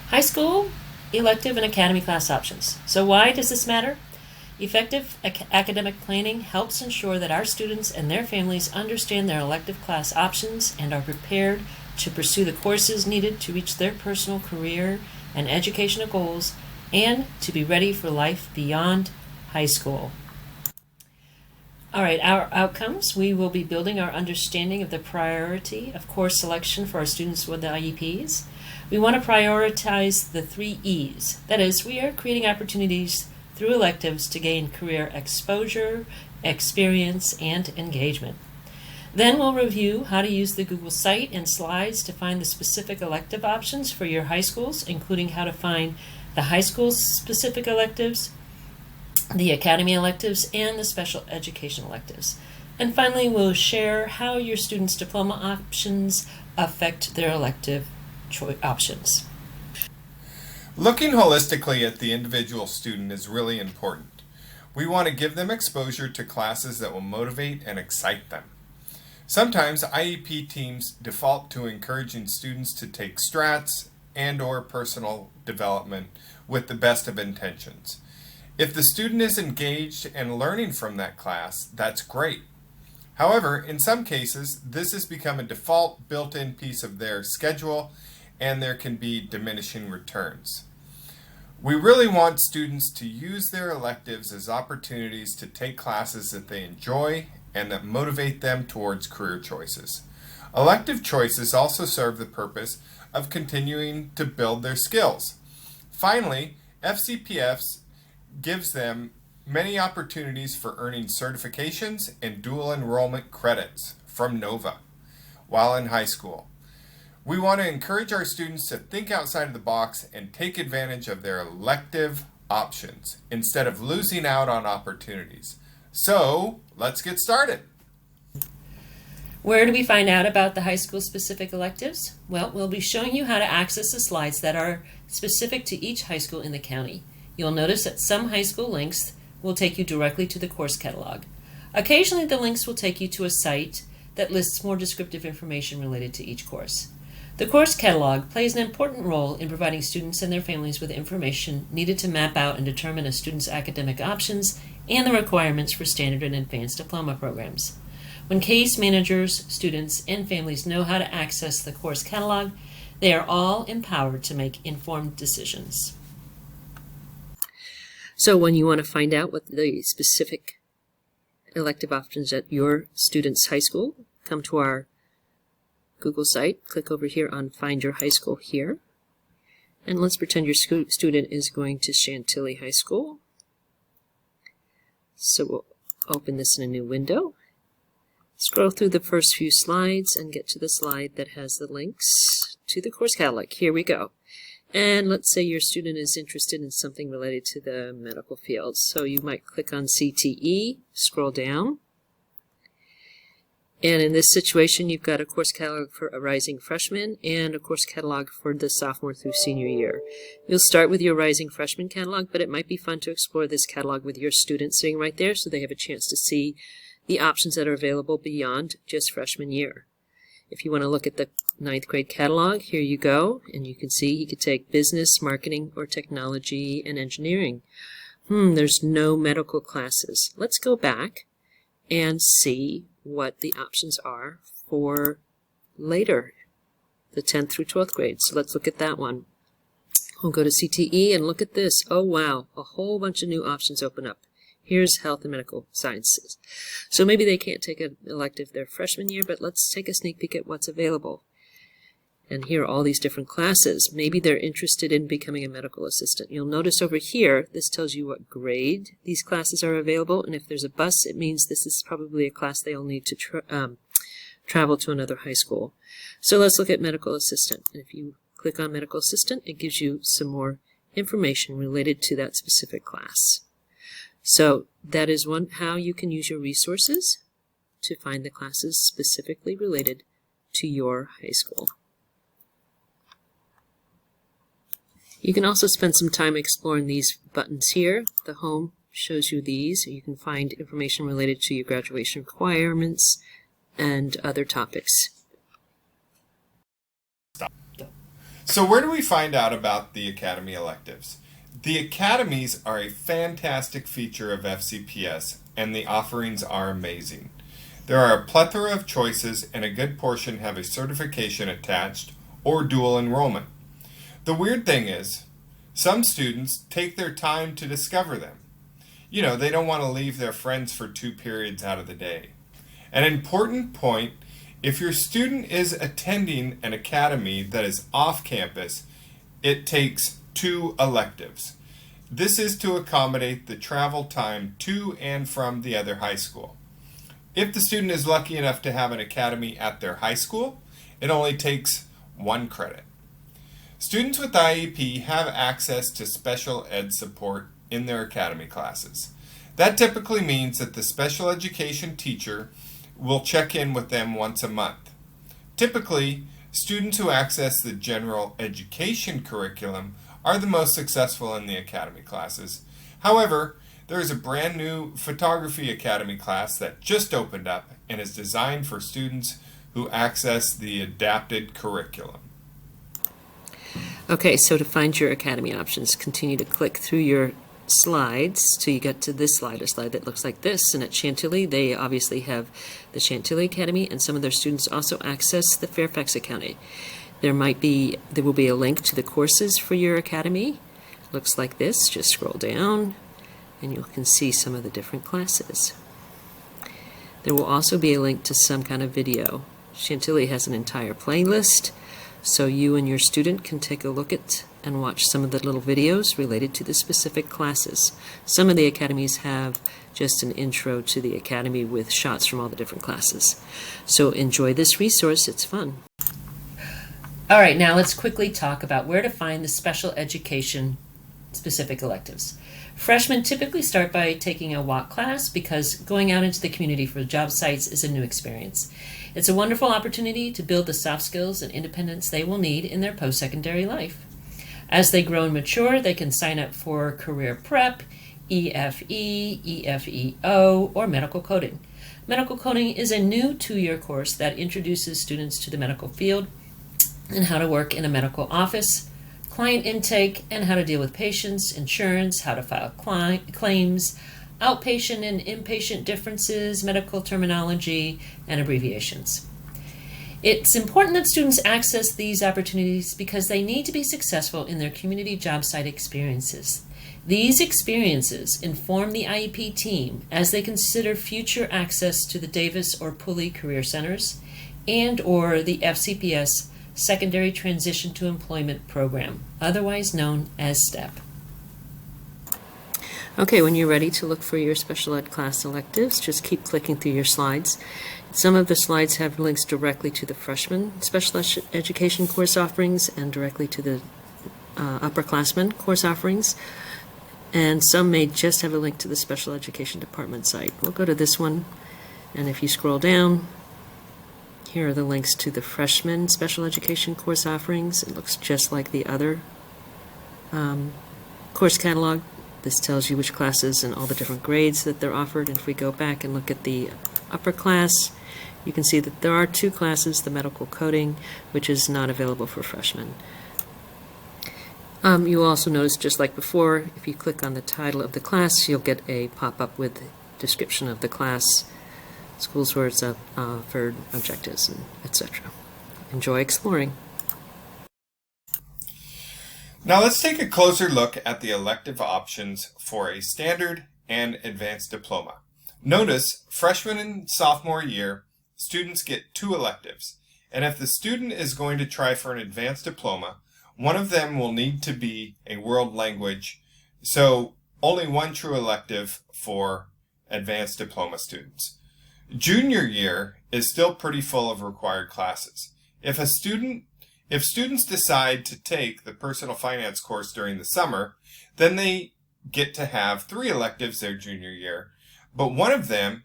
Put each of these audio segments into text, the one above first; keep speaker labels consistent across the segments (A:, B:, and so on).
A: High school, elective, and academy class options. So why does this matter? Effective academic planning helps ensure that our students and their families understand their elective class options and are prepared to pursue the courses needed to reach their personal career and educational goals and to be ready for life beyond high school. All right, our outcomes. We will be building our understanding of the priority of course selection for our students with the IEPs. We want to prioritize the 3 E's. That is, we are creating opportunities through electives to gain career exposure, experience, and engagement. Then we'll review how to use the Google site and slides to find the specific elective options for your high schools, including how to find the high school specific electives, the academy electives, and the special education electives. And finally, we'll share how your students' diploma options affect their elective options.
B: Looking holistically at the individual student is really important. We want to give them exposure to classes that will motivate and excite them. Sometimes IEP teams default to encouraging students to take strats and/or personal development with the best of intentions. If the student is engaged and learning from that class, that's great. However, in some cases, this has become a default built-in piece of their schedule, and there can be diminishing returns. We really want students to use their electives as opportunities to take classes that they enjoy and that motivate them towards career choices. Elective choices also serve the purpose of continuing to build their skills. Finally, FCPS gives them many opportunities for earning certifications and dual enrollment credits from NOVA while in high school. We want to encourage our students to think outside of the box and take advantage of their elective options instead of losing out on opportunities. So, let's get started.
A: Where do we find out about the high school specific electives? Well, we'll be showing you how to access the slides that are specific to each high school in the county. You'll notice that some high school links will take you directly to the course catalog. Occasionally, the links will take you to a site that lists more descriptive information related to each course. The course catalog plays an important role in providing students and their families with information needed to map out and determine a student's academic options and the requirements for standard and advanced diploma programs. When case managers, students, and families know how to access the course catalog, they are all empowered to make informed decisions. So when you want to find out what the specific elective options at your student's high school, come to our Google site, click over here on Find Your High School here, and let's pretend your student is going to Chantilly High School. So we'll open this in a new window, scroll through the first few slides, and get to the slide that has the links to the course catalog. Here we go. And let's say your student is interested in something related to the medical field. So you might click on CTE, scroll down, and in this situation you've got a course catalog for a rising freshman and a course catalog for the sophomore through senior year. You'll start with your rising freshman catalog, but it might be fun to explore this catalog with your students sitting right there so they have a chance to see the options that are available beyond just freshman year. If you want to look at the 9th grade catalog, here you go, and you can see you could take business, marketing, or technology and engineering. There's no medical classes. Let's go back and see what the options are for later, the 10th through 12th grade. So let's look at that one. We'll go to CTE and look at this. Oh wow, a whole bunch of new options open up. Here's health and medical sciences. So maybe they can't take an elective their freshman year, but let's take a sneak peek at what's available. And here are all these different classes. Maybe they're interested in becoming a medical assistant. You'll notice over here, this tells you what grade these classes are available, and if there's a bus, it means this is probably a class they'll need to travel to another high school. So let's look at medical assistant. And if you click on medical assistant, it gives you some more information related to that specific class. So that is how you can use your resources to find the classes specifically related to your high school. You can also spend some time exploring these buttons here. The home shows you these. You can find information related to your graduation requirements and other topics.
B: So where do we find out about the Academy electives? The Academies are a fantastic feature of FCPS, and the offerings are amazing. There are a plethora of choices, and a good portion have a certification attached or dual enrollment. The weird thing is, some students take their time to discover them. You know, they don't want to leave their friends for 2 periods out of the day. An important point, if your student is attending an academy that is off campus, it takes 2 electives. This is to accommodate the travel time to and from the other high school. If the student is lucky enough to have an academy at their high school, it only takes 1 credit. Students with IEP have access to special ed support in their academy classes. That typically means that the special education teacher will check in with them once a month. Typically, students who access the general education curriculum are the most successful in the academy classes. However, there is a brand new photography academy class that just opened up and is designed for students who access the adapted curriculum.
A: Okay, so to find your academy options, continue to click through your slides till you get to this slide, a slide that looks like this. And at Chantilly, they obviously have the Chantilly Academy, and some of their students also access the Fairfax Academy. There will be a link to the courses for your academy. Looks like this. Just scroll down, and you can see some of the different classes. There will also be a link to some kind of video. Chantilly has an entire playlist, so you and your student can take a look at and watch some of the little videos related to the specific classes. Some of the academies have just an intro to the academy with shots from all the different classes. So enjoy this resource, it's fun. All right, now let's quickly talk about where to find the special education specific electives. Freshmen typically start by taking a walk class because going out into the community for job sites is a new experience. It's a wonderful opportunity to build the soft skills and independence they will need in their post-secondary life. As they grow and mature, they can sign up for career prep, EFE, EFEO, or medical coding. Medical coding is a new 2-year course that introduces students to the medical field and how to work in a medical office, client intake, and how to deal with patients, insurance, how to file claims, outpatient and inpatient differences, medical terminology, and abbreviations. It's important that students access these opportunities because they need to be successful in their community job site experiences. These experiences inform the IEP team as they consider future access to the Davis or Pulley Career Centers and or the FCPS Secondary Transition to Employment Program, otherwise known as STEP. Okay, when you're ready to look for your special ed class electives, just keep clicking through your slides. Some of the slides have links directly to the freshman special education course offerings and directly to the upperclassmen course offerings. And some may just have a link to the special education department site. We'll go to this one, and if you scroll down, here are the links to the freshman special education course offerings. It looks just like the other course catalog. This tells you which classes and all the different grades that they're offered. And if we go back and look at the upper class, you can see that there are 2 classes, the medical coding, which is not available for freshmen. You will also notice, just like before, if you click on the title of the class, you'll get a pop-up with description of the class, schools where it's offered, objectives, and etc. Enjoy exploring.
B: Now let's take a closer look at the elective options for a standard and advanced diploma. Notice, freshman and sophomore year, students get 2 electives, and if the student is going to try for an advanced diploma, one of them will need to be a world language, so only 1 true elective for advanced diploma students. Junior year is still pretty full of required classes. If students decide to take the personal finance course during the summer, then they get to have 3 electives their junior year, but one of them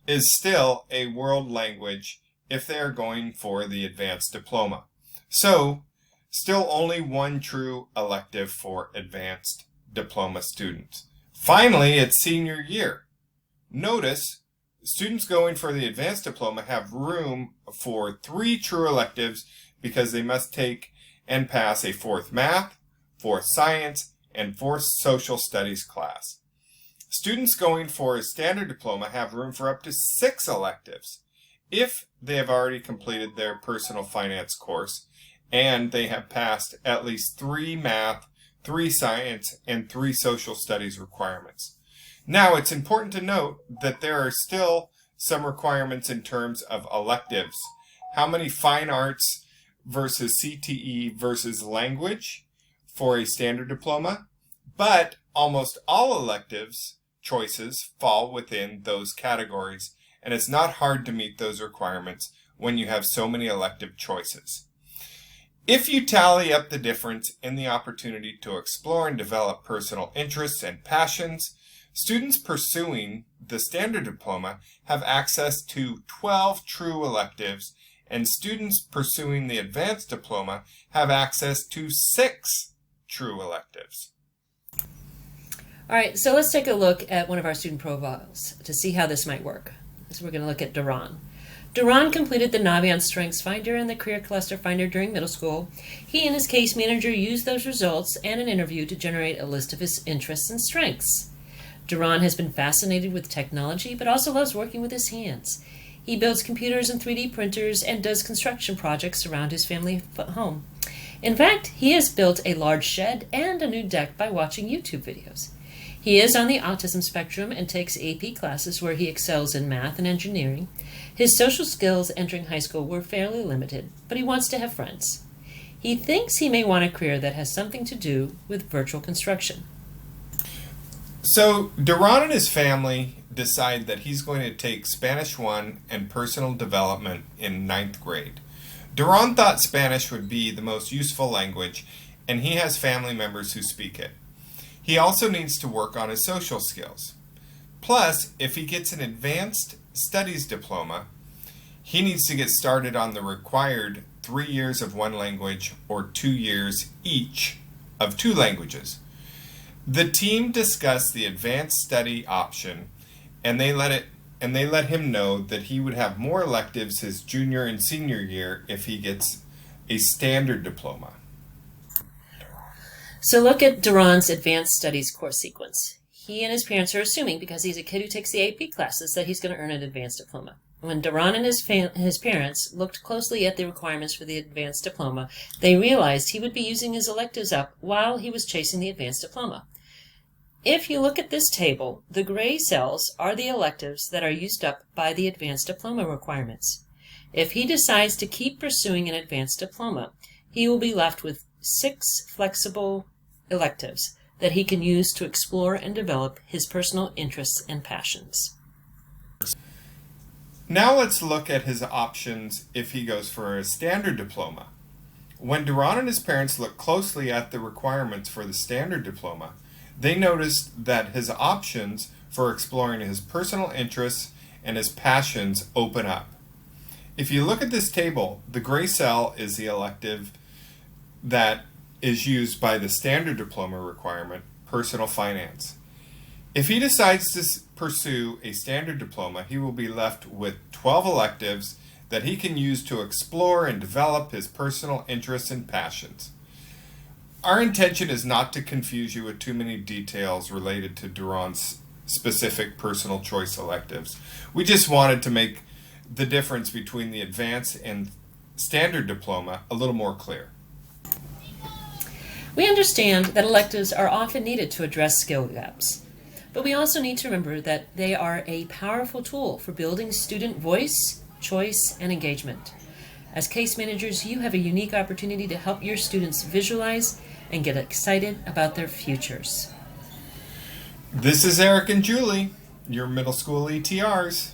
B: is still a world language if they are going for the advanced diploma. So, still only 1 true elective for advanced diploma students. Finally, it's senior year. Notice, students going for the advanced diploma have room for 3 true electives because they must take and pass a 4th math, 4th science, and 4th social studies class. Students going for a standard diploma have room for up to 6 electives if they have already completed their personal finance course and they have passed at least 3 math, 3 science, and 3 social studies requirements. Now, it's important to note that there are still some requirements in terms of electives. How many fine arts versus CTE versus language for a standard diploma, but almost all electives choices fall within those categories, and it's not hard to meet those requirements when you have so many elective choices. If you tally up the difference in the opportunity to explore and develop personal interests and passions, students pursuing the standard diploma have access to 12 true electives, and students pursuing the advanced diploma have access to 6 true electives.
A: All right, so let's take a look at one of our student profiles to see how this might work. So we're going to look at Duran. Duran completed the Naviance Strengths Finder and the Career Cluster Finder during middle school. He and his case manager used those results and an interview to generate a list of his interests and strengths. Duran has been fascinated with technology, but also loves working with his hands. He builds computers and 3D printers and does construction projects around his family home. In fact, he has built a large shed and a new deck by watching YouTube videos. He is on the autism spectrum and takes AP classes where he excels in math and engineering. His social skills entering high school were fairly limited, but he wants to have friends. He thinks he may want a career that has something to do with virtual construction.
B: So Duran and his family decide that he's going to take Spanish 1 and personal development in 9th grade. Duran thought Spanish would be the most useful language, and he has family members who speak it. He also needs to work on his social skills. Plus, if he gets an advanced studies diploma, he needs to get started on the required 3 years of one language or 2 years each of 2 languages. The team discussed the advanced study option, and they let him know that he would have more electives his junior and senior year if he gets a standard diploma.
A: So look at Duran's advanced studies course sequence. He and his parents are assuming, because he's a kid who takes the AP classes, that he's going to earn an advanced diploma. When Duran and his parents looked closely at the requirements for the advanced diploma, they realized he would be using his electives up while he was chasing the advanced diploma. If you look at this table, the gray cells are the electives that are used up by the advanced diploma requirements. If he decides to keep pursuing an advanced diploma, he will be left with 6 flexible electives that he can use to explore and develop his personal interests and passions.
B: Now let's look at his options if he goes for a standard diploma. When Duran and his parents looked closely at the requirements for the standard diploma, they noticed that his options for exploring his personal interests and his passions open up. If you look at this table, the gray cell is the elective that is used by the standard diploma requirement, personal finance. If he decides to pursue a standard diploma, he will be left with 12 electives that he can use to explore and develop his personal interests and passions. Our intention is not to confuse you with too many details related to Duran's specific personal choice electives. We just wanted to make the difference between the advanced and standard diploma a little more clear.
A: We understand that electives are often needed to address skill gaps, but we also need to remember that they are a powerful tool for building student voice, choice, and engagement. As case managers, you have a unique opportunity to help your students visualize and get excited about their futures.
B: This is Eric and Julie, your middle school ETRs.